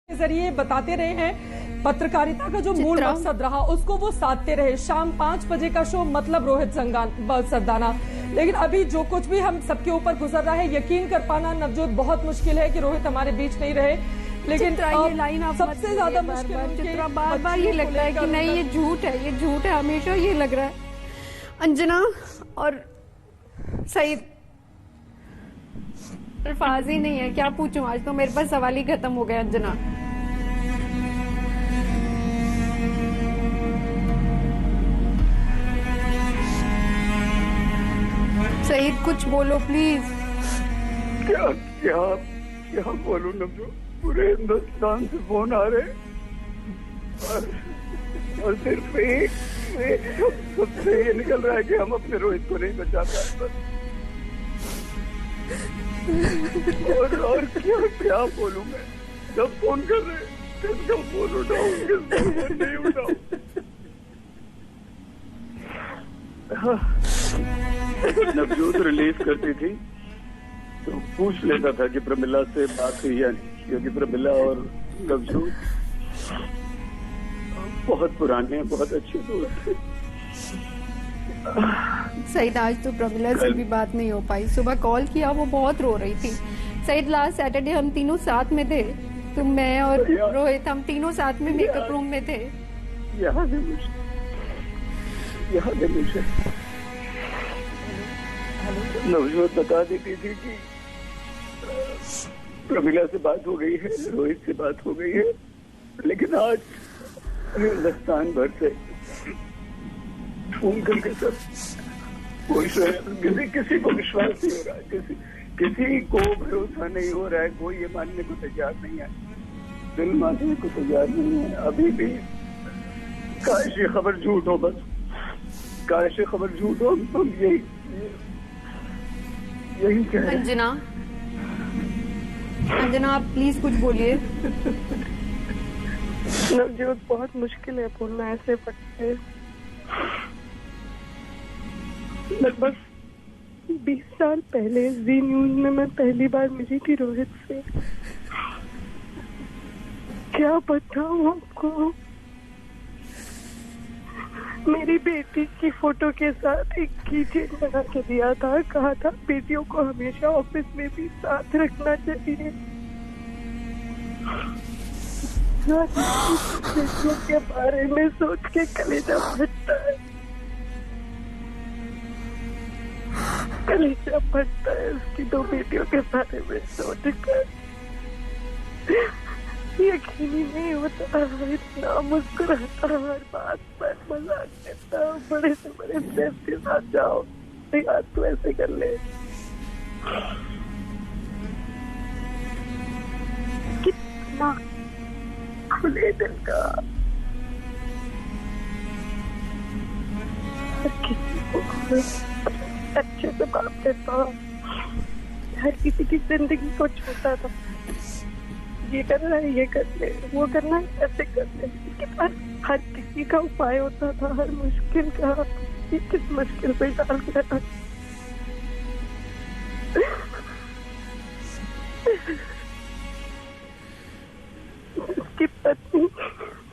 के जरिए बताते रहे हैं, पत्रकारिता का जो मूल मकसद रहा उसको वो साधते रहे। शाम 5 बजे का शो मतलब रोहित सरदाना। लेकिन अभी जो कुछ भी हम सबके ऊपर गुजर रहा है, यकीन कर पाना नवजोत बहुत मुश्किल है कि रोहित हमारे बीच नहीं रहे। लेकिन ये लाइन आप सबसे ज्यादा मुश्किल बार बार ये लगता है कि नहीं ये झूठ है, ये झूठ है, हमेशा ये लग रहा है। अंजना और सईद, अल्फाज ही नहीं है, क्या पूछूं, आज तो मेरे पास सवाल ही खत्म हो गया। अंजना सईद कुछ बोलो प्लीज। क्या क्या क्या बोलूं नवजोत, पूरे हिंदुस्तान से फोन आ रहे और सिर्फ एक सबसे ये निकल रहा है कि हम अपने रोहित को नहीं बचा पाए बस। और क्या क्या बोलूं मैं, जब फोन कर रहे किसका फोन उठाऊं, किसका फोन नहीं उठाऊं। नवजोत रिलीज करती थी तो पूछ लेता था कि प्रमिला से बात हुई या नहीं, क्योंकि प्रमिला और नवजोत बहुत पुराने, बहुत अच्छे दोस्त थे। सईद आज तो प्रमिला से भी बात नहीं हो पाई। सुबह कॉल किया, वो बहुत रो रही थी। सईद लास्ट सैटरडे हम तीनों साथ में थे, तुम, मैं और रोहित, हम तीनों साथ में मेकअप रूम में थे। याद है मुझे। नवजोत बता देती थी कि प्रमिला से बात हो गई है, रोहित से बात हो गई है, लेकिन आज हिंदुस्तान भर से फोन करके सब किसी को विश्वास नहीं हो रहा है, किसी को भरोसा नहीं हो रहा है, कोई ये मानने को तैयार नहीं है, दिल मानने को तैयार नहीं है अभी भी। काश ये खबर झूठ हो, बस काश ये खबर झूठ हो। हम यही कहें। अंजना आप प्लीज कुछ बोलिए। नवजोत बहुत मुश्किल है बोलना ऐसे पट्टे। लगभग 20 साल पहले जी न्यूज में मैं पहली बार मिली थी रोहित से। क्या बताऊं आपको, मेरी बेटी की फोटो के साथ एक कीचेन बना के दिया था, कहा था बेटियों को हमेशा ऑफिस में भी साथ रखना चाहिए। बेटियों के बारे में सोच के कलेजा फटता है, कलेजा फटता है उसकी 2 बेटियों के बारे में सोच कर। यकीन ही नहीं होता, इतना मुस्कुराता, हर बात पर मजाक करता, बड़े से बड़े स्टेप के साथ जाओ, यार तू ऐसे कर ले। कितना खुले दिल का, किसी को अच्छे से बात करता, हर किसी की जिंदगी को छूता था। ये करना है, ये कर ले, वो करना है, ऐसे कर ले। इसके पास हर किसी का उपाय होता था, हर मुश्किल का। ये किस मुश्किल पे डाल गया। उसकी पत्नी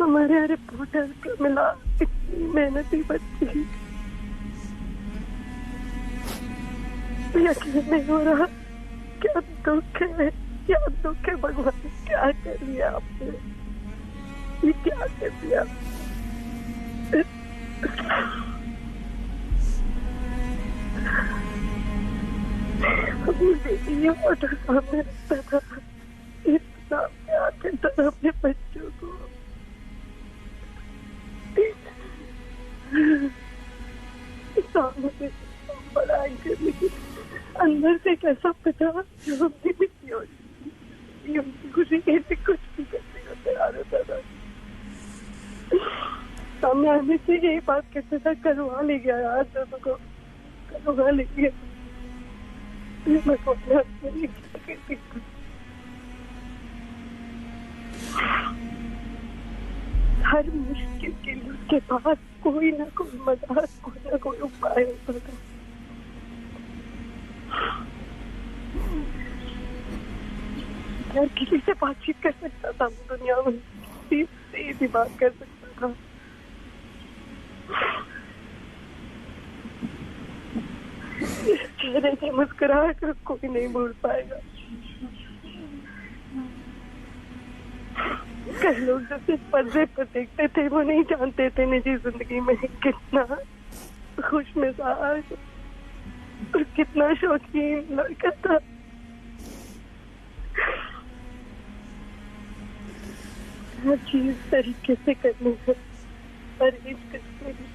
हमारे यहाँ रिपोर्टर प्रमिला इतनी मेहनती बच्ची, यकीन नहीं हो रहा। क्या दुख है, क्या दुख है भगवान, क्या कर दिया आपने, ये क्या कर दिया। अपनी बेटी ये फोटो सामने रखता था, इतना प्यार करता था अपने बच्चों को। सामने से बड़ा कर, लेकिन अंदर से कैसा पता जो हमने भी किया, उनकी खुशी के लिए कुछ भी करने को तैयार होता था। सामने आने से यही बात कहता था, करवा ले गया यार, को करवा ले गया। हर मुश्किल के लिए उसके पास कोई ना कोई मजाक, कोई ना कोई उपाय होता था। हर किसी से बातचीत कर सकता था दुनिया में, सीधी बात कर सकता था। चेहरे की मुस्कुराहट कोई नहीं भूल पाएगा। कई लोग जो सिर्फ पर्दे पर देखते थे वो नहीं जानते थे निजी जिंदगी में कितना खुशमिजाज और कितना शौकीन लड़का था। हर चीज तरीके से करने से परहेज करते हैं।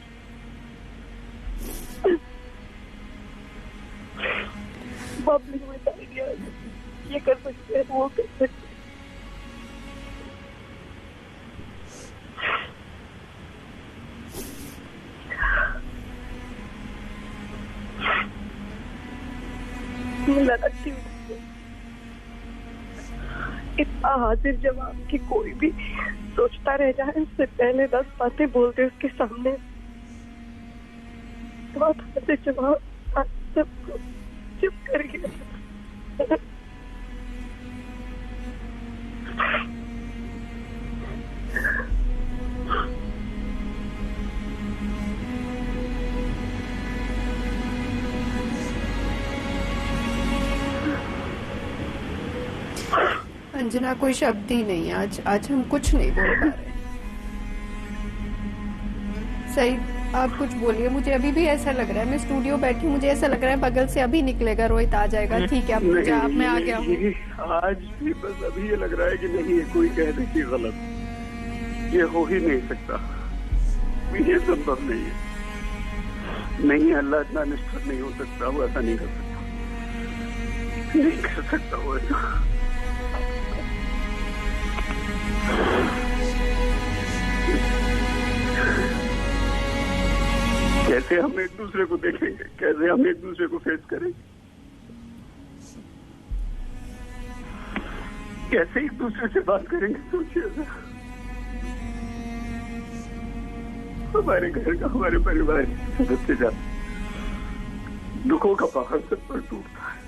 बबलिंग में आइडिया ये कर सकते हैं, वो कर सकते हैं। लड़कती हूँ इतना हाजिर जवाब कि कोई भी सोचता रह जाए उससे पहले 10 बातें बोलते उसके सामने। बहुत हाजिर जवाब सबको चुप कर गया। अंजना कोई शब्द ही नहीं, आज हम कुछ नहीं बोल पा रहे। सही, आप कुछ बोलिए। मुझे अभी भी ऐसा लग रहा है, मैं स्टूडियो बैठी हूँ, मुझे ऐसा लग रहा है बगल से अभी निकलेगा रोहित, आ जाएगा। ठीक है, अब मैं आ गया हूँ। आज भी बस अभी ये लग रहा है कि नहीं, ये कोई कह दे कि गलत, ये हो ही नहीं सकता, ये संभव नहीं है। नहीं, अल्लाह इतना निष्ठुर नहीं हो सकता, वो ऐसा नहीं कर सकता, नहीं कर सकता वो ऐसा। कैसे हम एक दूसरे को देखेंगे, कैसे हम एक दूसरे को फेस करेंगे, कैसे एक दूसरे से बात करेंगे? सोचिए, हमारे घर का, हमारे परिवार के सदस्य जाते, दुखों का पहाड़ सब पर टूटता है।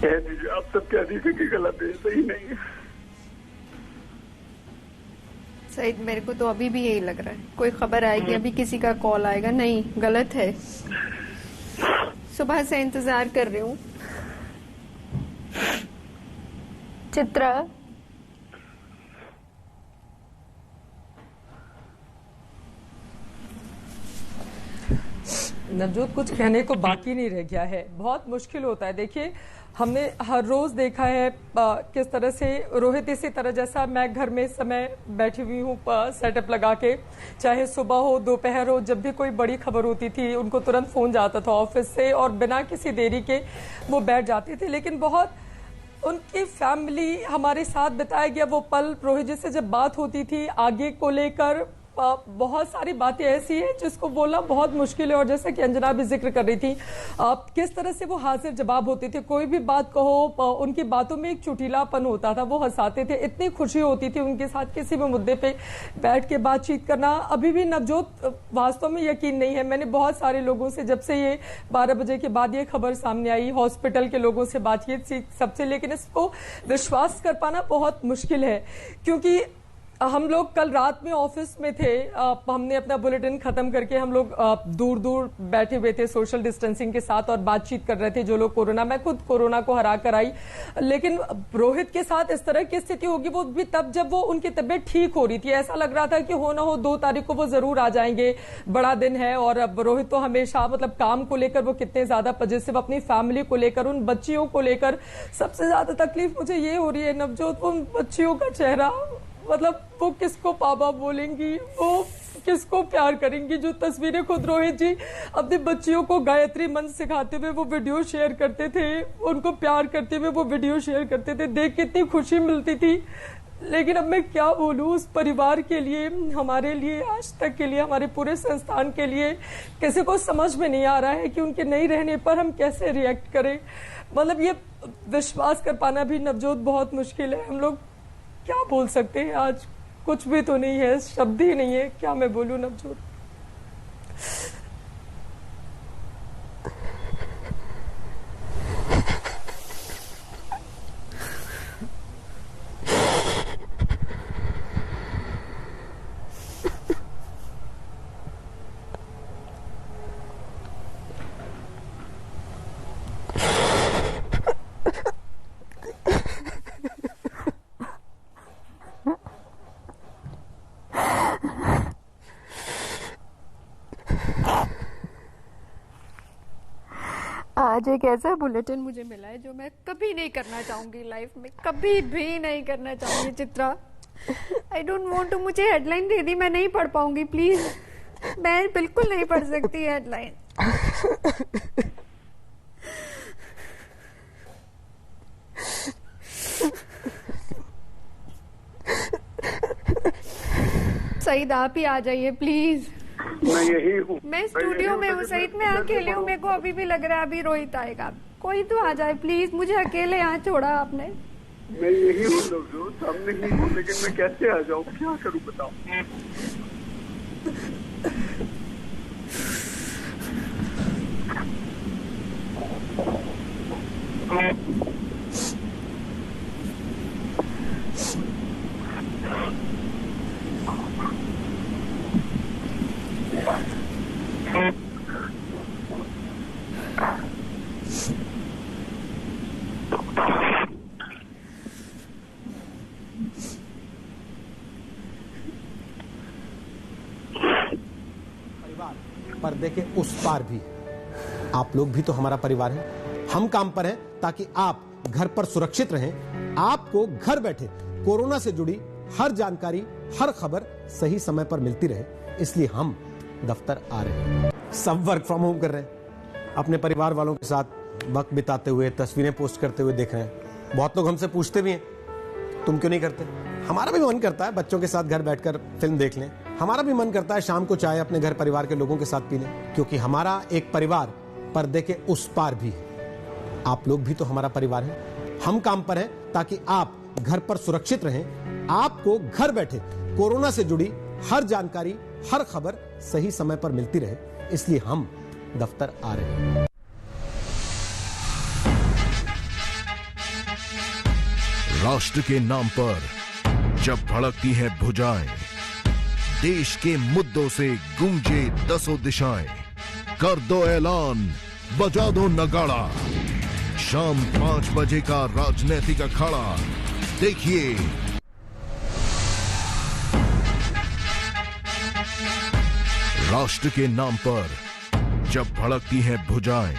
कह दीजिए, आप सब कह दीजिए कि गलत है, सही नहीं है। सही, मेरे को तो अभी भी यही लग रहा है। कोई खबर आएगी, अभी किसी का कॉल आएगा, नहीं गलत है। सुबह से इंतजार कर रही हूँ। चित्रा, नवजोत, कुछ कहने को बाकी नहीं रह गया है। बहुत मुश्किल होता है। देखिए, हमने हर रोज देखा है किस तरह से रोहित, इसी तरह जैसा मैं घर में इस समय बैठी हुई हूँ सेटअप लगा के, चाहे सुबह हो दोपहर हो, जब भी कोई बड़ी खबर होती थी उनको तुरंत फोन जाता था ऑफिस से और बिना किसी देरी के वो बैठ जाते थे। लेकिन बहुत उनकी फैमिली हमारे साथ बिताया गया वो पल, रोहित जी से जब बात होती थी आगे को लेकर बहुत सारी बातें ऐसी हैं जिसको बोलना बहुत मुश्किल है। और जैसे कि अंजना भी जिक्र कर रही थी, किस तरह से वो हाजिर जवाब होते थे, कोई भी बात कहो उनकी बातों में एक चुटीलापन होता था, वो हंसाते थे, इतनी खुशी होती थी उनके साथ किसी भी मुद्दे पे बैठ के बातचीत करना। अभी भी नवजोत वास्तव में यकीन नहीं है, मैंने बहुत सारे लोगों से, जब से ये 12 बजे के बाद ये खबर सामने आई, हॉस्पिटल के लोगों से बातचीत सबसे, लेकिन इसको विश्वास कर पाना बहुत मुश्किल है। क्योंकि हम लोग कल रात में ऑफिस में थे, हमने अपना बुलेटिन खत्म करके हम लोग दूर दूर बैठे हुए थे सोशल डिस्टेंसिंग के साथ और बातचीत कर रहे थे। जो लोग कोरोना, मैं खुद कोरोना को हरा कर आई, लेकिन रोहित के साथ इस तरह की स्थिति होगी वो भी तब जब वो उनकी तबीयत ठीक हो रही थी। ऐसा लग रहा था कि हो ना हो 2 तारीख को वो जरूर आ जाएंगे, बड़ा दिन है। और अब रोहित तो हमेशा मतलब काम को लेकर वो कितने ज्यादा पॉजिटिव, अपनी फैमिली को लेकर, उन बच्चियों को लेकर। सबसे ज्यादा तकलीफ मुझे ये हो रही है नवजोत, उन बच्चियों का चेहरा, मतलब वो किसको पापा बोलेंगी, वो किसको प्यार करेंगी। जो तस्वीरें खुद रोहित जी अपनी बच्चियों को गायत्री मंत्र सिखाते हुए वो वीडियो शेयर करते थे, उनको प्यार करते हुए वो वीडियो शेयर करते थे, देख के इतनी खुशी मिलती थी। लेकिन अब मैं क्या बोलूं उस परिवार के लिए, हमारे लिए, आज तक के लिए, हमारे पूरे संस्थान के लिए, किसी को समझ में नहीं आ रहा है कि उनके नहीं रहने पर हम कैसे रिएक्ट करें। मतलब ये विश्वास कर पाना भी नवजोत बहुत मुश्किल है। हम लोग क्या बोल सकते हैं आज कुछ भी तो नहीं है, शब्द ही नहीं है, क्या मैं बोलूं नवजोत। आज एक ऐसा बुलेटिन मुझे मिला है जो मैं कभी नहीं करना चाहूंगी लाइफ में, कभी भी नहीं करना चाहूंगी Chitra. I don't want to, मुझे हेडलाइन दे दी, मैं नहीं पढ़ पाऊंगी प्लीज, मैं बिल्कुल नहीं पढ़ सकती हेडलाइन। सईद आप ही आ जाइए प्लीज। मैं यही हूँ, मैं स्टूडियो में हूँ सईद, मैं अकेले हूँ, मेरे को अभी भी लग रहा है अभी रोहित आएगा, कोई तो आ जाए प्लीज, मुझे अकेले यहाँ छोड़ा आपने। मैं यही हूँ नवजोत, सामने ही हूँ, लेकिन मैं कैसे आ जाऊँ, क्या करूँ बताओ। पर्दे के उस पार भी आप लोग भी तो हमारा परिवार है। हम काम पर हैं ताकि आप घर पर सुरक्षित रहें। आपको घर बैठे कोरोना से जुड़ी हर जानकारी, हर खबर सही समय पर मिलती रहे, इसलिए हम दफ्तर आ रहे हैं। सब वर्क फ्रॉम होम कर रहे हैं, अपने परिवार वालों के साथ वक्त बिताते हुए, तस्वीरें पोस्ट करते हुए देख रहे हैं। बहुत लोग हमसे पूछते भी हैं तुम क्यों नहीं करते। हमारा भी मन करता है बच्चों के साथ घर बैठकर फिल्म देख लें, हमारा भी मन करता है शाम को चाय अपने घर परिवार के लोगों के साथ पी लें, क्योंकि हमारा एक परिवार पर्दे के उस पार भी है। आप लोग भी तो हमारा परिवार है। हम काम पर हैं ताकि आप घर पर सुरक्षित रहें। आपको घर बैठे कोरोना से जुड़ी हर जानकारी, हर खबर सही समय पर मिलती रहे, इसलिए हम दफ्तर आ रहे हैं। राष्ट्र के नाम पर जब भड़कती हैं भुजाएं, देश के मुद्दों से गूंजे दसों दिशाएं, कर दो ऐलान, बजा दो नगाड़ा, शाम 5 बजे का राजनीतिक अखाड़ा देखिए। राष्ट्र के नाम पर जब भड़कती हैं भुजाएं,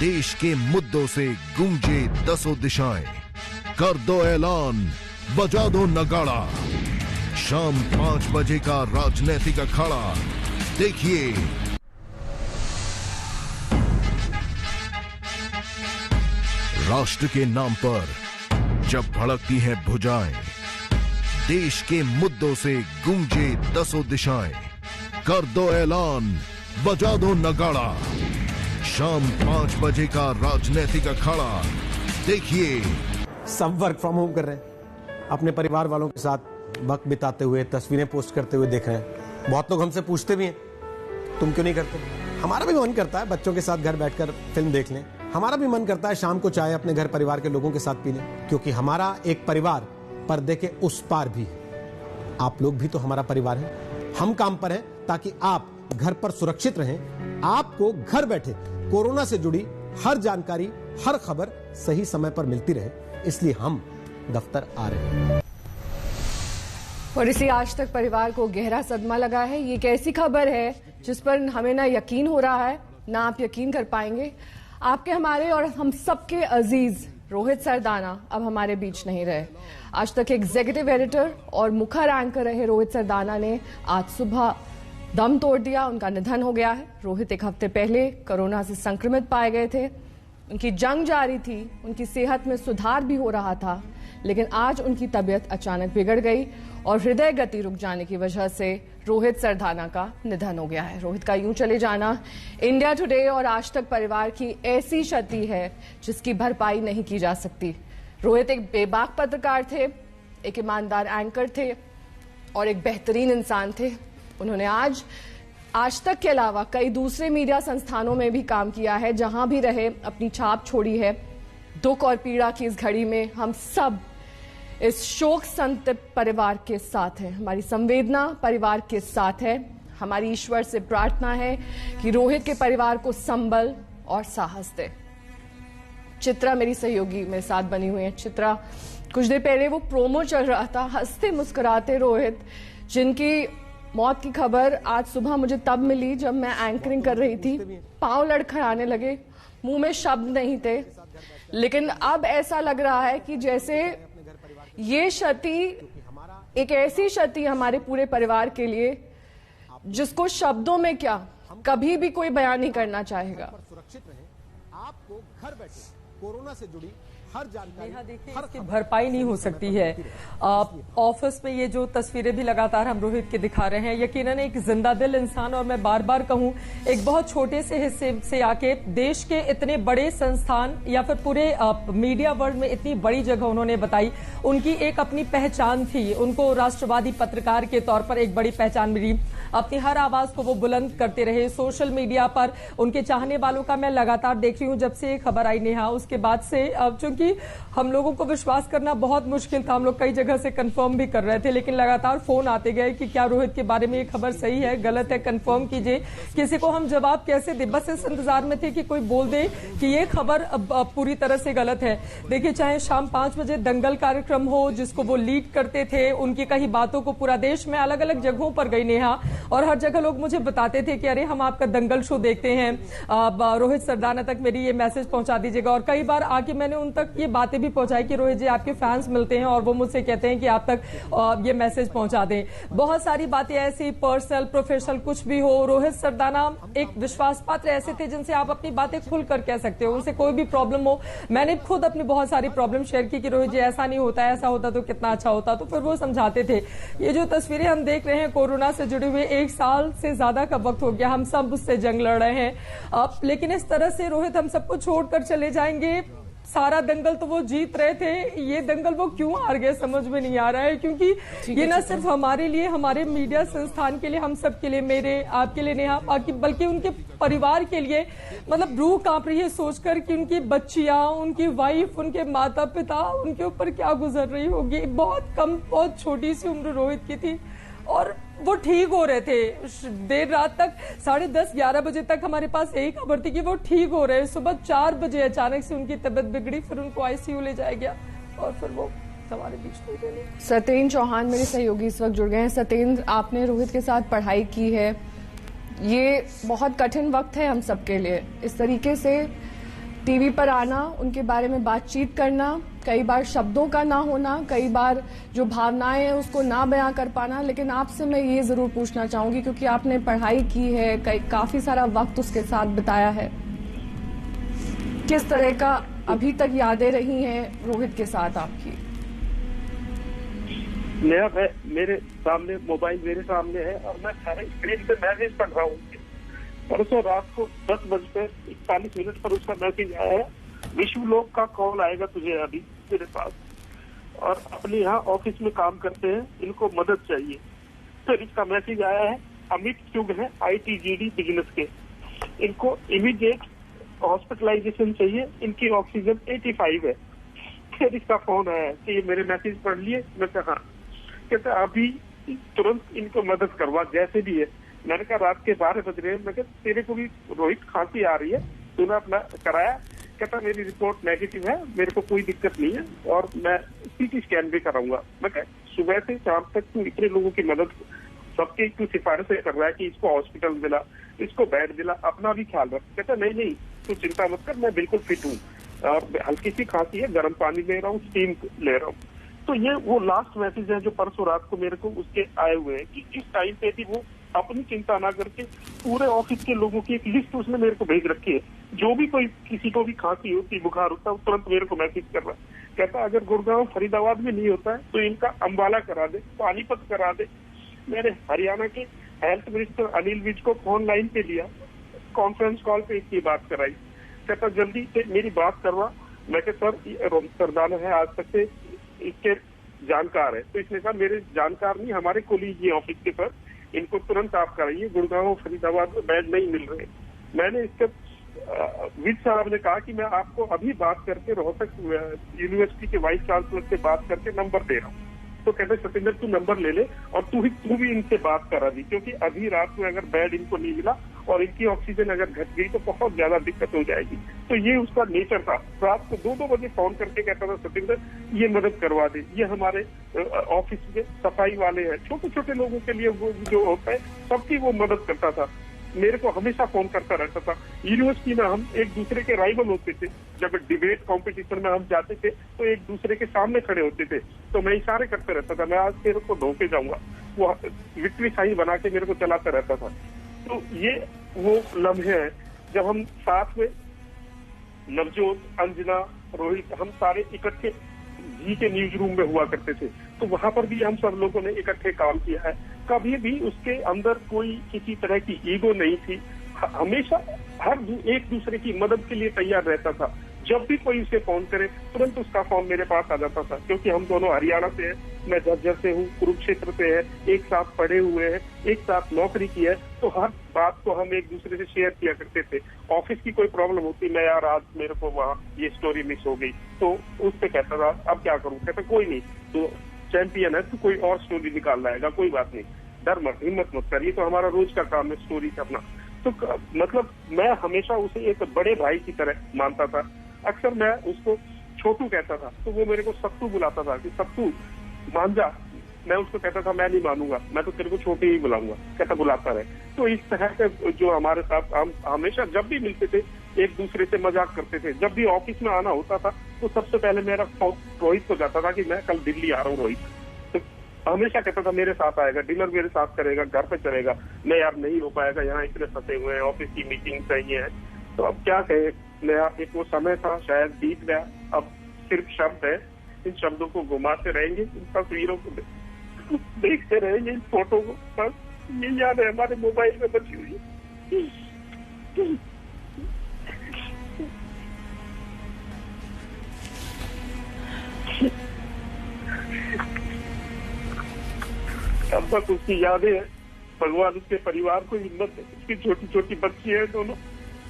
देश के मुद्दों से गूंजे दसों दिशाएं, कर दो ऐलान, बजा दो नगाड़ा, शाम 5 बजे का राजनीतिक अखाड़ा देखिए। राष्ट्र के नाम पर जब भड़कती हैं भुजाएं, देश के मुद्दों से गूंजे दसों दिशाएं, कर दो ऐलान, बजा दो नगाड़ा, शाम 5 बजे का राजनीतिक अखाड़ा देखिए। सब वर्क फ्रॉम होम कर रहे हैं, अपने परिवार वालों के साथ वक्त बिताते हुए, तस्वीरें पोस्ट करते हुए देख रहे हैं। बहुत लोग हमसे पूछते भी हैं तुम क्यों नहीं करते। हमारा भी मन करता है बच्चों के साथ घर बैठकर फिल्म देख लें, हमारा भी मन करता है शाम को चाय अपने घर परिवार के लोगों के साथ पी लें, क्योंकि हमारा एक परिवार पर्दे के उस पार भी है। आप लोग भी तो हमारा परिवार है। हम काम पर हैं ताकि आप घर पर सुरक्षित रहें। आपको घर बैठे कोरोना से जुड़ी हर जानकारी, हर खबर सही समय पर मिलती रहे, इसलिए हम दफ्तर आ रहे हैं। और इसी आज तक परिवार को गहरा सदमा लगा है। ये एक ऐसी खबर है जिस पर हमें ना यकीन हो रहा है, ना आप यकीन कर पाएंगे। आपके, हमारे और हम सबके अजीज रोहित सरदाना अब हमारे बीच नहीं रहे। आज तक एग्जीक्यूटिव एडिटर और मुखर एंकर रहे रोहित सरदाना ने आज सुबह दम तोड़ दिया, उनका निधन हो गया है। रोहित एक हफ्ते पहले कोरोना से संक्रमित पाए गए थे, उनकी जंग जारी थी, उनकी सेहत में सुधार भी हो रहा था, लेकिन आज उनकी तबीयत अचानक बिगड़ गई और हृदय गति रुक जाने की वजह से रोहित सरदाना का निधन हो गया है। रोहित का यूं चले जाना इंडिया टुडे और आज तक परिवार की ऐसी क्षति है जिसकी भरपाई नहीं की जा सकती। रोहित एक बेबाक पत्रकार थे, एक ईमानदार एंकर थे, और एक बेहतरीन इंसान थे। उन्होंने आज तक के अलावा कई दूसरे मीडिया संस्थानों में भी काम किया है, जहां भी रहे अपनी छाप छोड़ी है। दुख और पीड़ा की इस घड़ी में हम सब इस शोक संतप्त परिवार के साथ हैं। हमारी संवेदना परिवार के साथ है। हमारी ईश्वर से प्रार्थना है कि रोहित के परिवार को संबल और साहस दे। चित्रा मेरी सहयोगी मेरे साथ बनी हुई है। चित्रा, कुछ देर पहले वो प्रोमो चल रहा था, हंसते मुस्कुराते रोहित, जिनकी मौत की खबर आज सुबह मुझे तब मिली जब मैं एंकरिंग कर रही थी। पांव लड़खड़ाने लगे, मुंह में शब्द नहीं थे, लेकिन अब ऐसा लग रहा है कि जैसे ये क्षति एक ऐसी क्षति हमारे पूरे परिवार के लिए जिसको शब्दों में क्या कभी भी कोई बयान नहीं करना चाहेगा। सुरक्षित रहें। आपको घर बैठे कोरोना से जुड़ी हर जानकारी, देखिए इसकी भरपाई नहीं हो सकती है। ऑफिस में ये जो तस्वीरें भी लगातार हम रोहित के दिखा रहे हैं, यकीनन एक जिंदा दिल इंसान, और मैं बार बार कहूं एक बहुत छोटे से हिस्से से आके देश के इतने बड़े संस्थान या फिर पूरे मीडिया वर्ल्ड में इतनी बड़ी जगह उन्होंने बताई। उनकी एक अपनी पहचान थी, उनको राष्ट्रवादी पत्रकार के तौर पर एक बड़ी पहचान मिली। अपनी हर आवाज को वो बुलंद करते रहे। सोशल मीडिया पर उनके चाहने वालों का मैं लगातार देख रही हूं जब से ये खबर आई नेहा, उसके बाद से चूंकि हम लोगों को विश्वास करना बहुत मुश्किल था, हम लोग कई जगह से कंफर्म भी कर रहे थे, लेकिन लगातार फोन आते गए कि क्या रोहित के बारे में ये खबर सही है, गलत है, कंफर्म कीजिए। किसी को हम जवाब कैसे दे, बस इस इंतजार में थे कि कोई बोल दे कि ये खबर पूरी तरह से गलत है। देखिए, चाहे शाम 5 बजे दंगल कार्यक्रम हो जिसको वो लीड करते थे, उनकी कई बातों को पूरा देश में अलग अलग जगहों पर गई नेहा, और हर जगह लोग मुझे बताते थे कि अरे हम आपका दंगल शो देखते हैं, रोहित सरदाना तक मेरी ये मैसेज पहुंचा दीजिएगा। और कई बार आके मैंने उन तक ये बातें भी पहुंचाई कि रोहित जी आपके फैंस मिलते हैं और वो मुझसे कहते हैं कि आप तक ये मैसेज पहुंचा दें। बहुत सारी बातें ऐसी पर्सनल प्रोफेशनल कुछ भी हो, रोहित सरदाना एक विश्वास पात्र ऐसे थे जिनसे आप अपनी बातें खुलकर कह सकते हो, उनसे कोई भी प्रॉब्लम हो। मैंने खुद अपनी बहुत सारी प्रॉब्लम शेयर की कि रोहित जी ऐसा नहीं होता, ऐसा होता तो कितना अच्छा होता, तो फिर वो समझाते थे। ये जो तस्वीरें हम देख रहे हैं कोरोना से जुड़े हुए, 1 साल से ज्यादा का वक्त हो गया, हम सब उससे जंग लड़ रहे हैं अब, लेकिन इस तरह से रोहित हम सबको छोड़कर चले जाएंगे। सारा दंगल तो वो जीत रहे थे, ये दंगल वो क्यों हार गए समझ में नहीं आ रहा है, क्योंकि ये न सिर्फ हमारे लिए, हमारे मीडिया संस्थान के लिए, हम सब के लिए, मेरे आपके लिए नेहा, बल्कि उनके परिवार के लिए, मतलब रूह कांप रही है सोचकर कि उनकी बच्चियां, उनकी वाइफ, उनके माता पिता, उनके ऊपर क्या गुजर रही होगी। बहुत छोटी सी उम्र रोहित की थी और वो ठीक हो रहे थे। देर रात तक 10:30-11 बजे तक हमारे पास यही खबर थी कि वो ठीक हो रहे हैं। सुबह 4 बजे अचानक से उनकी तबीयत बिगड़ी, फिर उनको आईसीयू ले जाया गया और फिर वो हमारे बीच में गए। सत्येंद्र चौहान मेरे सहयोगी इस वक्त जुड़ गए हैं। सत्येंद्र, आपने रोहित के साथ पढ़ाई की है, ये बहुत कठिन वक्त है हम सबके लिए। इस तरीके से टीवी पर आना, उनके बारे में बातचीत करना, कई बार शब्दों का ना होना, कई बार जो भावनाएं हैं उसको ना बयां कर पाना, लेकिन आपसे मैं ये जरूर पूछना चाहूंगी क्योंकि आपने पढ़ाई की है, काफी सारा वक्त उसके साथ बिताया है, किस तरह का अभी तक यादें रही हैं रोहित के साथ आपकी? मेरे सामने मोबाइल मेरे सामने है और मैं सारे स्क्रीन पे मैसेज पढ़ रहा हूँ। परसों रात को 10:41 पर उसका मैसेज आया है, विश्व लोक का कॉल आएगा तुझे अभी मेरे पास, और अपने यहाँ ऑफिस में काम करते हैं, इनको मदद चाहिए। फिर इसका मैसेज आया है, अमित चुग है ITGD बिजनेस के, इनको इमीडिएट हॉस्पिटलाइजेशन चाहिए, इनकी ऑक्सीजन 85 है। फिर इसका फोन आया कि ये मेरे मैसेज पढ़ लिए? मैं कहा, कहते अभी तुरंत इनको मदद करवा जैसे भी है। मैंने कहा रात के 12 बज रहे हैं, मैं कहता तेरे को भी रोहित खांसी आ रही है, तूने अपना कराया? कहता मेरी रिपोर्ट नेगेटिव है, मेरे को कोई दिक्कत नहीं है और मैं CT स्कैन भी कराऊंगा। मैं कहा सुबह से शाम तक तू इतने लोगों की मदद, सबकी तू सिफारिशें कर रहा है कि इसको हॉस्पिटल दिला, इसको बेड दिला, अपना भी ख्याल रख। कहता नहीं तू चिंता मत कर, मैं बिल्कुल फिट हूँ, हल्की सी खांसी है, गर्म पानी ले रहा हूँ, स्टीम ले रहा हूँ। तो ये वो लास्ट मैसेज है जो परसों रात को मेरे को उसके आए हुए हैं कि इस टाइम पे भी वो अपनी चिंता ना करके पूरे ऑफिस के लोगों की एक लिस्ट उसने मेरे को भेज रखी है, जो भी कोई किसी को भी खांसी होती, बुखार होता है, तुरंत मेरे को मैसेज कर रहा है। कहता अगर गुड़गांव फरीदाबाद में नहीं होता है तो इनका अंबाला करा दे, पानीपत करा दे। मैंने हरियाणा के हेल्थ मिनिस्टर अनिल विज को फोन लाइन पे लिया, कॉन्फ्रेंस कॉल पे इसकी बात कराई। कहता जल्दी से मेरी बात करवा। मैं कहता सर सरदाना है, आज तक से इसके जानकार है। तो इसने कहा मेरे जानकार नहीं, हमारे कोलीग ये ऑफिस के पर, इनको तुरंत आप कराइए, गुड़गांव फरीदाबाद में बेड नहीं मिल रहे। मैंने इसके विद साहब ने कहा कि मैं आपको अभी बात करके रोहतक यूनिवर्सिटी के वाइस चांसलर से बात करके नंबर दे रहा हूँ। तो कहते सतेंद्र तू नंबर ले ले और तू भी इनसे बात करा दी, क्योंकि अभी रात में अगर बेड इनको नहीं मिला और इनकी ऑक्सीजन अगर घट गई तो बहुत ज्यादा दिक्कत हो जाएगी। तो ये उसका नेचर था। रात को 2-2 बजे फोन करके कहता था सतेंद्र ये मदद करवा दे, ये हमारे ऑफिस में सफाई वाले हैं, छोटे छोटे लोगों के लिए वो जो होता है सबकी वो मदद करता था। मेरे को हमेशा फोन करता रहता था। यूनिवर्सिटी में हम एक दूसरे के राइवल होते थे, जब डिबेट कंपटीशन में हम जाते थे तो एक दूसरे के सामने खड़े होते थे, तो मैं इशारे करते रहता था, मैं आज तेरे को धोखे जाऊंगा, वो विक्ट्री साइन बना के मेरे को चलाता रहता था। तो ये वो लम्हे हैं जब हम साथ में नवजोत, अंजना, रोहित, हम सारे इकट्ठे जी के न्यूज रूम में हुआ करते थे। तो वहां पर भी हम सब लोगों ने इकट्ठे काम किया है। कभी भी उसके अंदर कोई किसी तरह की ईगो नहीं थी। हमेशा एक दूसरे की मदद के लिए तैयार रहता था। जब भी कोई उसे फोन करे तुरंत उसका फोन मेरे पास आ जाता था, क्योंकि हम दोनों हरियाणा से हैं, मैं झज्जर से हूँ, कुरुक्षेत्र से है, एक साथ पढ़े हुए हैं, एक साथ नौकरी की है। तो हर बात को हम एक दूसरे से शेयर किया करते थे। ऑफिस की कोई प्रॉब्लम होती, मैं यार आज मेरे को वहाँ ये स्टोरी मिस हो गई, तो उससे कहता था अब क्या करूँ, कहता कोई नहीं, तो चैंपियन है, तो कोई और स्टोरी निकाल लाएगा, कोई बात नहीं, डर मत, हिम्मत मत करिए, तो हमारा रोज का काम है स्टोरी करना। तो मतलब मैं हमेशा उसे एक बड़े भाई की तरह मानता था। अक्सर मैं उसको छोटू कहता था, तो वो मेरे को सत्तू बुलाता था कि सत्तू मान जा। मैं उसको कहता था मैं नहीं मानूंगा, मैं तो तेरे को छोटे ही बुलाऊंगा, कहता बुलाता रहे। तो इस तरह से जो हमारे साथ हम हमेशा जब भी मिलते थे एक दूसरे से मजाक करते थे। जब भी ऑफिस में आना होता था तो सबसे पहले मेरा रोहित को जाता था कि मैं कल दिल्ली आ रहा हूँ रोहित, तो हमेशा कहता था मेरे साथ आएगा, डिनर मेरे साथ करेगा, घर पे चलेगा। मैं यार नहीं हो पाएगा, यहाँ इतने फंसे हुए हैं, ऑफिस की मीटिंग चाहिए है। तो अब क्या कहे, नया एक वो समय था, शायद बीत गया, अब सिर्फ शब्द है। इन शब्दों को घुमाते रहेंगे, इन तस्वीरों को देखते रहेंगे, इन फोटो को, बस ये याद है हमारे मोबाइल में बची हुई। अब तक उसकी यादें हैं। भगवान उसके परिवार को हिम्मत है। उसकी छोटी छोटी बच्ची है, दोनों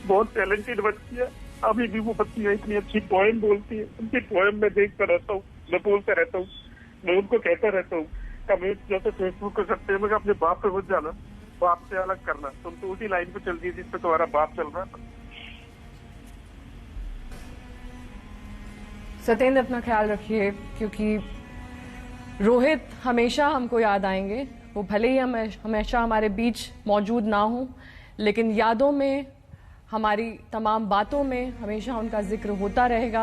बहुत टैलेंटेड बच्ची है। अभी भी वो बच्ची है, इतनी अच्छी पोएम बोलती है। उनकी पोएम में देखता रहता हूँ, मैं बोलता रहता हूँ, मैं उनको कहता रहता हूँ कमेंट जैसे फेसबुक को करते हैं, मैं अपने बाप पे मत जाना, बाप से अलग करना। तुम तो उसी लाइन पे चल दी जिस पे तुम्हारा बाप चल रहा था। सतेंद्र अपना ख्याल रखिए, क्योंकि रोहित हमेशा हमको याद आएंगे। वो भले ही हमेशा हमारे बीच मौजूद ना हो, लेकिन यादों में, हमारी तमाम बातों में हमेशा उनका जिक्र होता रहेगा।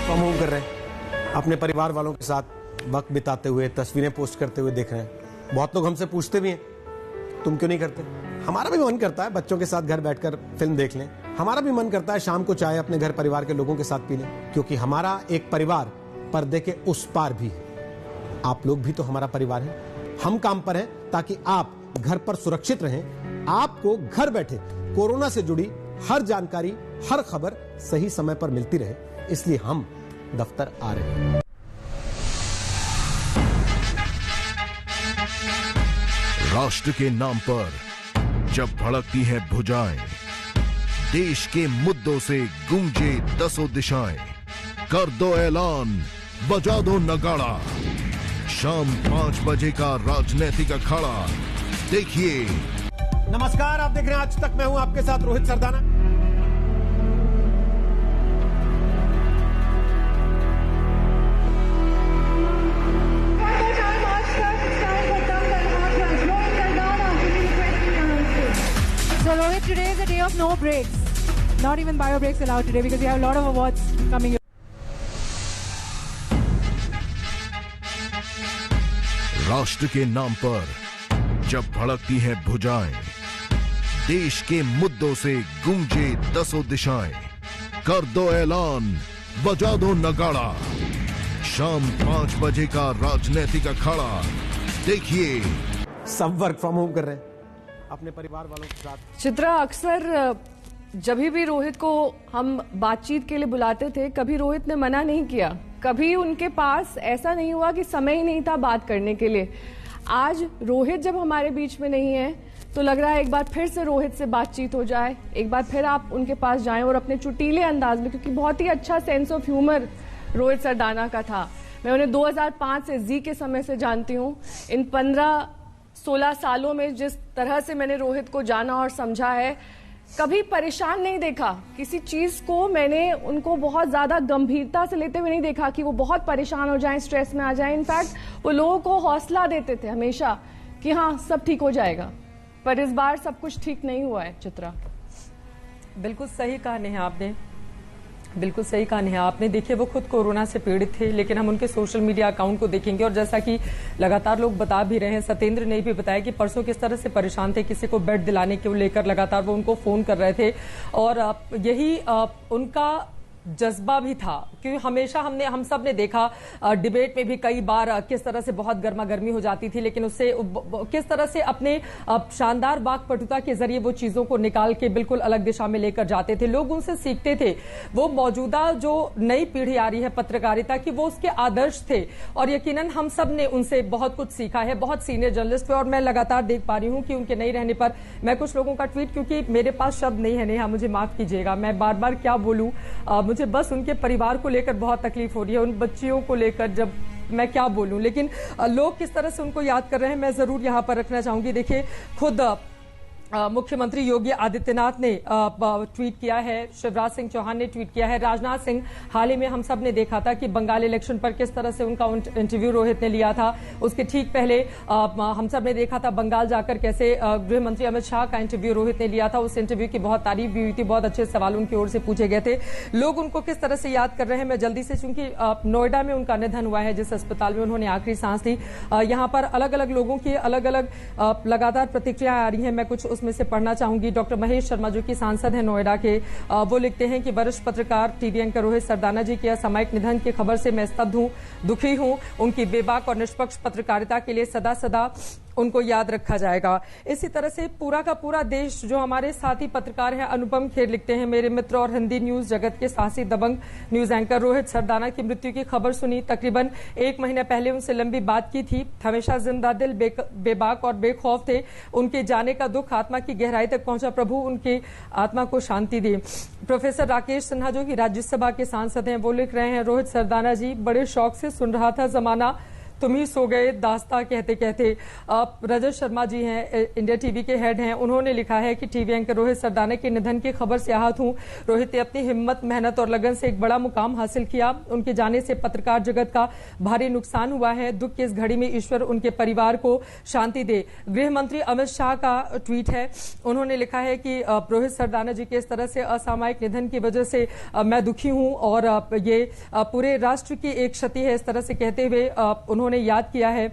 हम होम कर रहे हैं, अपने परिवार वालों के साथ वक्त बिताते हुए, तस्वीरें पोस्ट करते हुए देख रहे हैं। बहुत लोग हमसे पूछते भी हैं तुम क्यों नहीं करते। हमारा भी मन करता है बच्चों के साथ घर बैठकर फिल्म देख लें, हमारा भी मन करता है शाम को चाय अपने घर परिवार के लोगों के साथ पी लें, क्योंकि हमारा एक परिवार पर्दे के उस पार भी है। आप लोग भी तो हमारा परिवार हैं। हम काम पर हैं ताकि आप घर पर सुरक्षित रहें। आपको घर बैठे कोरोना से जुड़ी हर जानकारी, हर खबर सही समय पर मिलती रहे, इसलिए हम दफ्तर आ रहे हैं। राष्ट्र के नाम पर जब भड़कती हैं भुजाएं, देश के मुद्दों से गूंजे दसों दिशाएं, कर दो ऐलान, बजा दो नगाड़ा, शाम 5 बजे का राजनीतिक अखाड़ा देखिए। नमस्कार, आप देख रहे हैं आज तक। मैं हूं आपके साथ Rohit Sardana. So Rohit, today is a day of no breaks. Not even bio breaks allowed today because we have a lot of awards coming. राष्ट्र के नाम पर जब भड़कती हैं भुजाएं, देश के मुद्दों से गूंजे दसों दिशाएं, कर दो ऐलान, बजा दो नगाड़ा, शाम 5 बजे का राजनीतिक अखाड़ा देखिए। सब वर्क फ्रॉम होम कर रहे हैं, अपने परिवार वालों के साथ। चित्रा, अक्सर जब भी रोहित को हम बातचीत के लिए बुलाते थे, कभी रोहित ने मना नहीं किया, कभी उनके पास ऐसा नहीं हुआ कि समय ही नहीं था बात करने के लिए। आज रोहित जब हमारे बीच में नहीं है तो लग रहा है एक बार फिर से रोहित से बातचीत हो जाए, एक बार फिर आप उनके पास जाएं और अपने चुटीले अंदाज में, क्योंकि बहुत ही अच्छा sense of humour Rohit Sardana का था। मैं उन्हें 2005 से जी के समय से जानती हूँ। इन 15-16 सालों में जिस तरह से मैंने रोहित को जाना और समझा है, कभी परेशान नहीं देखा। किसी चीज को मैंने उनको बहुत ज्यादा गंभीरता से लेते हुए नहीं देखा कि वो बहुत परेशान हो जाएं, स्ट्रेस में आ जाएं। इनफैक्ट वो लोगों को हौसला देते थे हमेशा कि हाँ सब ठीक हो जाएगा। पर इस बार सब कुछ ठीक नहीं हुआ है। चित्रा, बिल्कुल सही कहा नेहा आपने, बिल्कुल सही कहा नेहा आपने। देखिए, वो खुद कोरोना से पीड़ित थे, लेकिन हम उनके सोशल मीडिया अकाउंट को देखेंगे और जैसा कि लगातार लोग बता भी रहे हैं, सत्येंद्र ने भी बताया कि परसों किस तरह से परेशान थे, किसी को बेड दिलाने को लेकर लगातार वो उनको फोन कर रहे थे और यही उनका जज्बा भी था। क्योंकि हमेशा हम सब ने देखा डिबेट में भी कई बार किस तरह से बहुत गर्मा गर्मी हो जाती थी, लेकिन उससे किस तरह से अपने शानदार वाक्पटुता के जरिए वो चीजों को निकाल के बिल्कुल अलग दिशा में लेकर जाते थे। लोग उनसे सीखते थे। वो मौजूदा जो नई पीढ़ी आ रही है पत्रकारिता की, वो उसके आदर्श थे और यकीनन हम सब ने उनसे बहुत कुछ सीखा है। बहुत सीनियर जर्नलिस्ट थे और मैं लगातार देख पा रही हूँ कि उनके नहीं रहने पर मैं कुछ लोगों का ट्वीट, क्योंकि मेरे पास शब्द नहीं है नेहा, मुझे माफ कीजिएगा, मैं बार बार क्या बोलूं, मुझे बस उनके परिवार को लेकर बहुत तकलीफ हो रही है, उन बच्चियों को लेकर जब मैं क्या बोलूं। लेकिन लोग किस तरह से उनको याद कर रहे हैं मैं जरूर यहां पर रखना चाहूंगी। देखिए, खुद मुख्यमंत्री योगी आदित्यनाथ ने ट्वीट किया है, शिवराज सिंह चौहान ने ट्वीट किया है, राजनाथ सिंह, हाल ही में हम सब ने देखा था कि बंगाल इलेक्शन पर किस तरह से उनका इंटरव्यू रोहित ने लिया था। उसके ठीक पहले हम सब ने देखा था बंगाल जाकर कैसे गृह मंत्री अमित शाह का इंटरव्यू रोहित ने लिया था। उस इंटरव्यू की बहुत तारीफ भी हुई थी, बहुत अच्छे सवाल उनकी ओर से पूछे गए थे। लोग उनको किस तरह से याद कर रहे हैं मैं जल्दी से, चूंकि नोएडा में उनका निधन हुआ है, जिस अस्पताल में उन्होंने आखिरी सांस ली, यहां पर अलग अलग लोगों की अलग अलग लगातार प्रतिक्रियाएं आ रही हैं। मैं कुछ में से पढ़ना चाहूंगी। डॉक्टर महेश शर्मा जो कि सांसद हैं नोएडा के, वो लिखते हैं कि वरिष्ठ पत्रकार टीवी एंकर रोहित सरदाना जी के असामयिक निधन की खबर से मैं स्तब्ध हूं, दुखी हूं। उनकी बेबाक और निष्पक्ष पत्रकारिता के लिए सदा सदा उनको याद रखा जाएगा। इसी तरह से पूरा का पूरा देश, जो हमारे साथी पत्रकार हैं, अनुपम खेर लिखते हैं, मेरे मित्र और हिंदी न्यूज जगत के साहसी दबंग न्यूज एंकर रोहित सरदाना की मृत्यु की खबर सुनी, तकरीबन 1 महीने पहले उनसे लंबी बात की थी, हमेशा जिंदा दिल, बेबाक और बेखौफ थे। उनके जाने का दुख आत्मा की गहराई तक पहुंचा, प्रभु उनकी आत्मा को शांति दे। प्रोफेसर राकेश सिन्हा जो कि राज्यसभा के सांसद हैं, वो लिख रहे हैं, रोहित सरदाना जी, बड़े शौक से सुन रहा था जमाना, तुम ही सो गए दास्ता कहते कहते। रजत शर्मा जी हैं, इंडिया टीवी के हेड हैं, उन्होंने लिखा है कि टीवी एंकर रोहित सरदाना के निधन की खबर से आहत हूं। रोहित ने अपनी हिम्मत, मेहनत और लगन से एक बड़ा मुकाम हासिल किया। उनके जाने से पत्रकार जगत का भारी नुकसान हुआ है। दुख की इस घड़ी में ईश्वर उनके परिवार को शांति दे। गृह मंत्री अमित शाह का ट्वीट है, उन्होंने लिखा है कि रोहित सरदाना जी के इस तरह से असामयिक निधन की वजह से मैं दुखी हूं और ये पूरे राष्ट्र की एक क्षति है, इस तरह से कहते हुए उन्होंने याद किया है।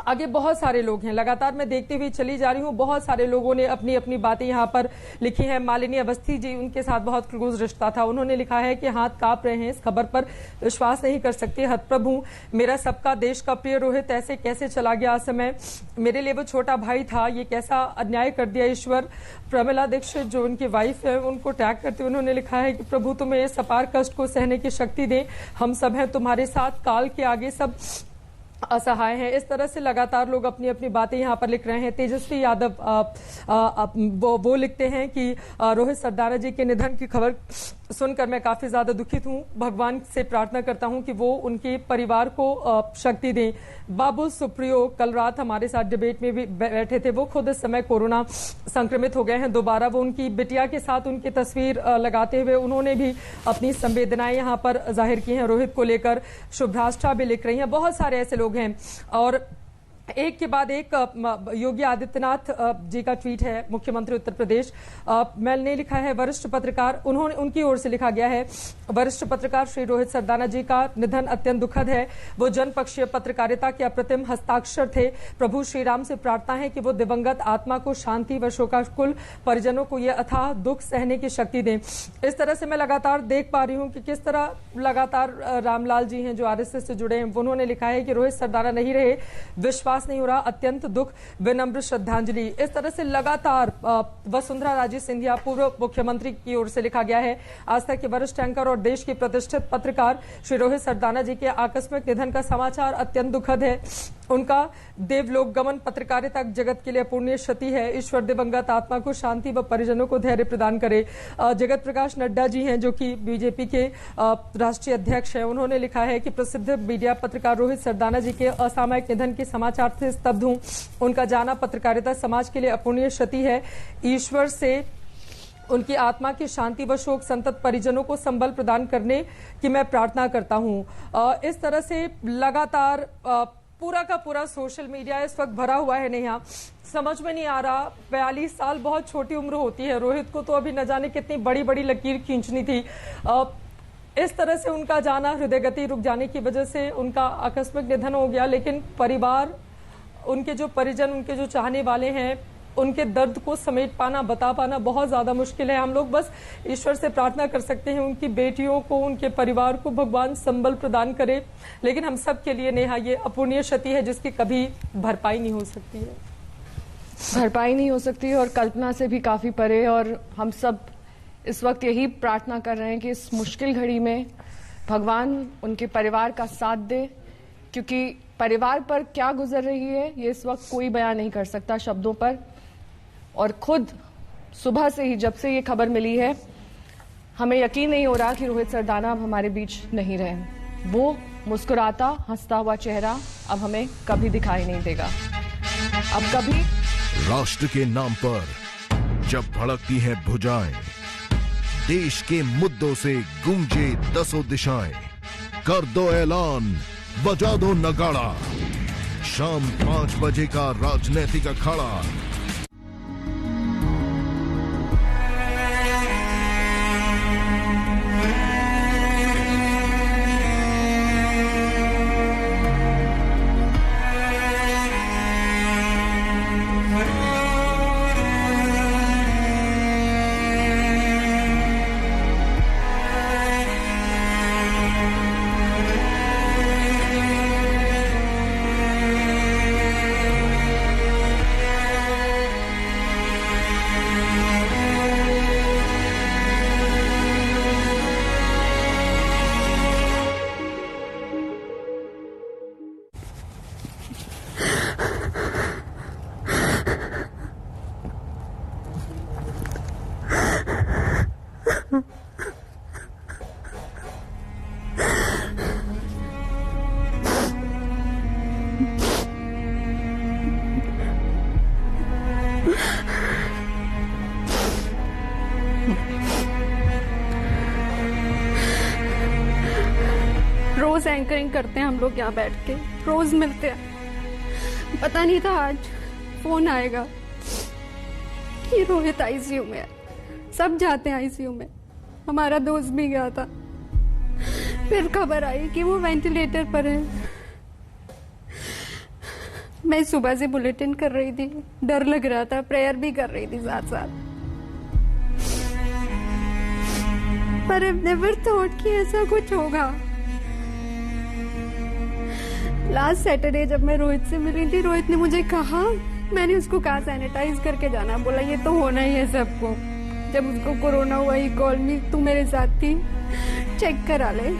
आगे बहुत सारे लोग हैं, लगातार मैं देखते हुए चली जा रही हूं, बहुत सारे लोगों ने अपनी अपनी बातें यहां पर लिखी हैं। मालिनी अवस्थी जी, उनके साथ बहुत क्लोज रिश्ता था, उन्होंने लिखा है कि हाथ कांप रहे हैं, इस खबर पर विश्वास नहीं कर सकते, हतप्रभु, मेरा सबका देश का प्रिय रोहित ऐसे कैसे चला गया समय, मेरे लिए वो छोटा भाई था, ये कैसा अन्याय कर दिया ईश्वर। प्रमिला दीक्षित जो उनकी वाइफ है, उनको टैग करते हुए उन्होंने लिखा है कि प्रभु तुम्हें इस अपार कष्ट को सहने की शक्ति दें, हम सब हैं तुम्हारे साथ, काल के आगे सब असहाय हैं। इस तरह से लगातार लोग अपनी अपनी बातें यहाँ पर लिख रहे हैं। तेजस्वी यादव वो लिखते हैं कि रोहित सरदाना जी के निधन की खबर सुनकर मैं काफी ज्यादा दुखित हूँ, भगवान से प्रार्थना करता हूँ कि वो उनके परिवार को शक्ति दें। बाबुल सुप्रियो कल रात हमारे साथ डिबेट में भी बैठे थे, वो खुद इस समय कोरोना संक्रमित हो गए हैं दोबारा। वो उनकी बिटिया के साथ उनकी तस्वीर लगाते हुए उन्होंने भी अपनी संवेदनाएं यहाँ पर जाहिर की हैं रोहित को लेकर। शुभ्राष्टा भी लिख रही हैं, बहुत सारे ऐसे लोग हैं। और एक के बाद एक योगी आदित्यनाथ जी का ट्वीट है, मुख्यमंत्री उत्तर प्रदेश, मैंने लिखा है वरिष्ठ पत्रकार, उन्होंने उनकी ओर से लिखा गया है, वरिष्ठ पत्रकार श्री रोहित सरदाना जी का निधन अत्यंत दुखद है। वो जनपक्षीय पत्रकारिता के अप्रतिम हस्ताक्षर थे। प्रभु श्री राम से प्रार्थना है कि वो दिवंगत आत्मा को शांति व शोकाकुल परिजनों को ये अथाह दुख सहने की शक्ति दें। इस तरह से मैं लगातार देख पा रही हूँ कि किस तरह लगातार रामलाल जी हैं जो आरएसएस से जुड़े हैं, उन्होंने लिखा है कि रोहित सरदाना नहीं रहे, विश्वास विश्वास नहीं हो रहा, अत्यंत दुख, विनम्र श्रद्धांजलि। इस तरह से लगातार वसुंधरा राजे सिंधिया पूर्व मुख्यमंत्री की ओर से लिखा गया है। आज तक के वरिष्ठ एंकर और देश के प्रतिष्ठित पत्रकार श्री रोहित सरदाना जी के आकस्मिक निधन का समाचार अत्यंत दुखद है। उनका देवलोक गमन पत्रकारिता जगत के लिए अपूर्णीय क्षति है। ईश्वर दिवंगत आत्मा को शांति व परिजनों को धैर्य प्रदान करे। जगत प्रकाश नड्डा जी हैं जो कि बीजेपी के राष्ट्रीय अध्यक्ष हैं, उन्होंने लिखा है कि प्रसिद्ध मीडिया पत्रकार रोहित सरदाना जी के असामयिक निधन के समाचार से स्तब्ध हूं। उनका जाना पत्रकारिता समाज के लिए अपूर्णीय क्षति है। ईश्वर से उनकी आत्मा की शांति व शोक संतप्त परिजनों को संबल प्रदान करने की मैं प्रार्थना करता हूं। इस तरह से लगातार पूरा का पूरा सोशल मीडिया इस वक्त भरा हुआ है। नेहा, समझ में नहीं आ रहा, 42 साल बहुत छोटी उम्र होती है। रोहित को तो अभी न जाने कितनी बड़ी बड़ी लकीर खींचनी थी। इस तरह से उनका जाना, हृदय गति रुक जाने की वजह से उनका आकस्मिक निधन हो गया। लेकिन परिवार, उनके जो परिजन, उनके जो चाहने वाले हैं, उनके दर्द को समेट पाना, बता पाना बहुत ज्यादा मुश्किल है। हम लोग बस ईश्वर से प्रार्थना कर सकते हैं उनकी बेटियों को, उनके परिवार को भगवान संबल प्रदान करे। लेकिन हम सब के लिए नेहा ये अपूर्णीय क्षति है जिसकी कभी भरपाई नहीं हो सकती है। भरपाई नहीं हो सकती और कल्पना से भी काफी परे। और हम सब इस वक्त यही प्रार्थना कर रहे हैं कि इस मुश्किल घड़ी में भगवान उनके परिवार का साथ दे, क्योंकि परिवार पर क्या गुजर रही है ये इस वक्त कोई बयान नहीं कर सकता शब्दों पर। और खुद सुबह से ही जब से ये खबर मिली है, हमें यकीन नहीं हो रहा कि रोहित सरदाना अब हमारे बीच नहीं रहे। वो मुस्कुराता हंसता हुआ चेहरा अब हमें कभी दिखाई नहीं देगा, अब कभी। राष्ट्र के नाम पर जब भड़कती हैं भुजाएं, देश के मुद्दों से गूंजे दसों दिशाएं, कर दो ऐलान, बजा दो नगाड़ा, शाम 5 बजे का राजनीतिक अखाड़ा। रोज एंकरिंग करते हैं हम लोग यहाँ बैठ के, रोज मिलते हैं। पता नहीं था आज फोन आएगा कि रोहित आईसीयू में है। सब जाते हैं आईसीयू में, हमारा दोस्त भी गया था। फिर खबर आई कि वो वेंटिलेटर पर है। मैं सुबह से बुलेटिन कर रही थी, डर लग रहा था, प्रेयर भी कर रही थी साथ साथ। पर आई नेवर थॉट कि ऐसा कुछ होगा। लास्ट सैटरडे जब मैं रोहित से मिली थी, रोहित ने मुझे कहा, मैंने उसको कहा सैनिटाइज करके जाना, बोला ये तो होना ही है सबको। जब उसको कोरोना हुआ ही कॉल मी, तू मेरे साथ थी, चेक करा ले।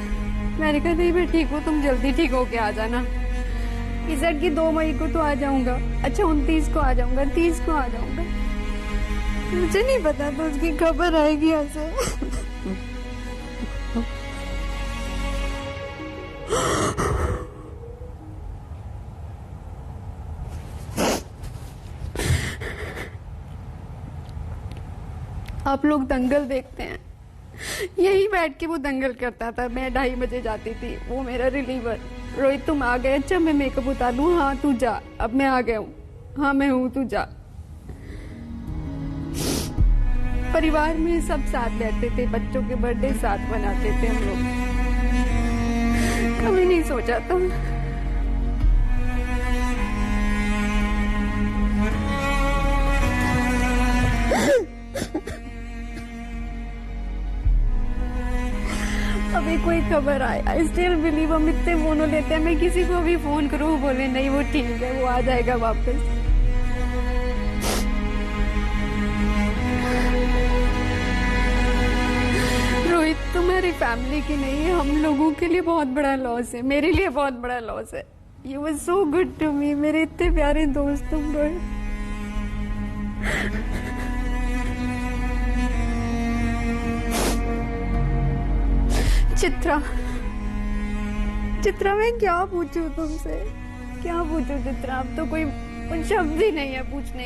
मैंने कहा नहीं मैं ठीक हूँ, तुम जल्दी ठीक होके आ जाना। इस की 2 मई को तो आ जाऊंगा, अच्छा 29 को आ जाऊंगा, 30 को आ जाऊंगा। मुझे नहीं पता था उसकी खबर आएगी ऐसे। आप लोग दंगल देखते हैं, यही बैठ के वो दंगल करता था। मैं 2:30 बजे जाती थी, वो मेरा रिलीवर। रोहित तुम आ गए, अच्छा मैं मेकअप उतार दूं, हाँ तू जा, अब मैं आ गया हूँ, हाँ मैं हूँ तू जा। परिवार में सब साथ बैठते थे, बच्चों के बर्थडे साथ मनाते थे हम लोग। कभी नहीं सोचा था अभी कोई खबर आए। आई स्टिल बिलीव, हम इतने फोन लेते हैं, मैं किसी को भी फोन करूँ बोले नहीं वो ठीक है, वो आ जाएगा वापस। रोहित तुम्हारी फैमिली की नहीं है, हम लोगों के लिए बहुत बड़ा लॉस है, मेरे लिए बहुत बड़ा लॉस है। You was so good to me, मेरे इतने प्यारे दोस्त तुम रोहित। चित्रा मैं क्या पूछूं तुमसे, क्या पूछूं चित्रा, अब तो कोई शब्द ही नहीं है पूछने।